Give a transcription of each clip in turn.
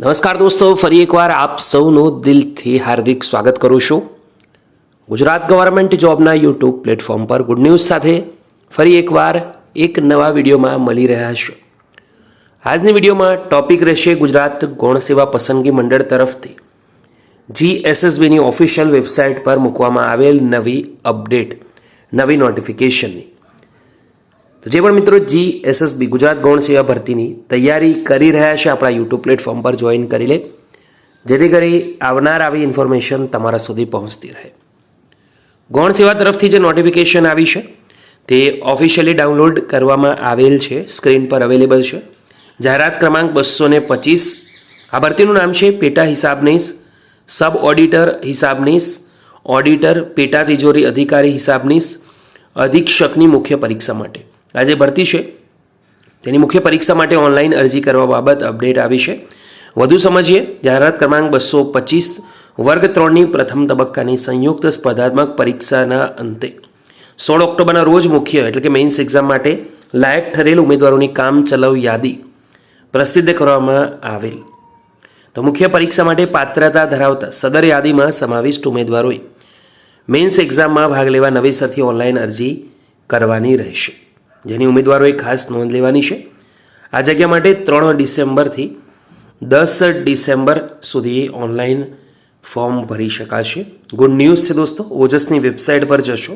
નમસ્કાર દોસ્તો, ફરી એકવાર આપ સૌનું દિલથી હાર્દિક સ્વાગત કરું છું ગુજરાત ગવર્મેન્ટ જોબના યુટ્યુબ પ્લેટફોર્મ પર ગુડ ન્યૂઝ સાથે ફરી એકવાર એક નવા વિડીયોમાં મળી રહ્યા છો। આજની વિડીયોમાં ટોપિક રહેશે ગુજરાત ગૌણ સેવા પસંદગી મંડળ તરફથી GSSBની ઓફિશિયલ વેબસાઇટ પર મૂકવામાં આવેલ નવી અપડેટ, નવી નોટિફિકેશનની। તો જે પણ મિત્રો GSSB ગુજરાત ગૌણ સેવા ભરતીની તૈયારી કરી રહ્યા છે, આપણા યુટ્યુબ પ્લેટફોર્મ પર જોઈન કરી લે, જેથી કરી આવનાર આવી ઇન્ફોર્મેશન તમારા સુધી પહોંચતી રહે। ગૌણ સેવા તરફથી જે નોટિફિકેશન આવી છે તે ઓફિશિયલી ડાઉનલોડ કરવામાં આવેલ છે, સ્ક્રીન પર અવેલેબલ છે। જાહેરાત ક્રમાંક 225। આ ભરતીનું નામ છે પેટા હિસાબનીશ, સબ ઓડિટર હિસાબનીશ, ઓડિટર, પેટા તિજોરી અધિકારી હિસાબનીશ, અધિક્ષકની મુખ્ય પરીક્ષા માટે। આ જે ભરતી છે તેની મુખ્ય પરીક્ષા માટે ઓનલાઈન અરજી કરવા બાબત અપડેટ આવી છે। વધુ સમજીએ। જાહેરાત ક્રમાંક 225 વર્ગ 3ની પ્રથમ તબક્કાની સંયુક્ત સ્પર્ધાત્મક પરીક્ષાના અંતે 16 ઓક્ટોબરના રોજ મુખ્ય એટલે કે મેઇન્સ એક્ઝામ માટે લાયક ઠરેલ ઉમેદવારોની કામચલાઉ યાદી પ્રસિદ્ધ કરવામાં આવેલ। તો મુખ્ય પરીક્ષા માટે પાત્રતા ધરાવતા સદર યાદીમાં સમાવિષ્ટ ઉમેદવારોએ મેઇન્સ એક્ઝામમાં ભાગ લેવા નવેસરથી ઓનલાઈન અરજી કરવાની રહેશે, જેની ઉમેદવારોએ ખાસ નોંધ લેવાની છે। આ જગ્યા માટે 3 ડિસેમ્બરથી 10 ડિસેમ્બર સુધી ઓનલાઈન ફોર્મ ભરી શકાશે। ગુડ ન્યૂઝ છે દોસ્તો, ઓજસની વેબસાઇટ પર જશો,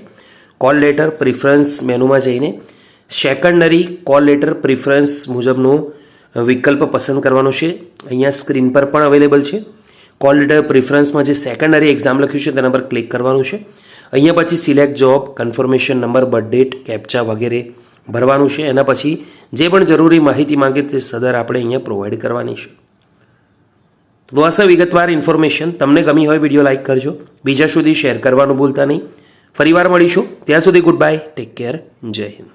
કોલ લેટર પ્રિફરન્સ મેનુમાં જઈને સેકન્ડરી કોલ લેટર પ્રિફરન્સ મુજબનો વિકલ્પ પસંદ કરવાનો છે। અહીંયા સ્ક્રીન પર પણ અવેલેબલ છે। કોલ લેટર પ્રિફરન્સમાં જે સેકન્ડરી એક્ઝામ લખ્યું છે તેના પર ક્લિક કરવાનું છે। અહીંયા પછી select job, confirmation number, birth date, captcha વગેરે ભરવાનું છે। એના પછી જે પણ જરૂરી માહિતી માંગે તે સદર આપણે અહીંયા પ્રોવાઈડ કરવાની છે। તો આ વિગતવાર ઇન્ફોર્મેશન તમને ગમી હોય વિડીયો લાઇક કરજો, બીજા સુધી શેર કરવાનું ભૂલતા નહીં। ફરીવાર મળીશું, ત્યાં સુધી ગુડ બાય, ટેક કેર, જય હિન્દ।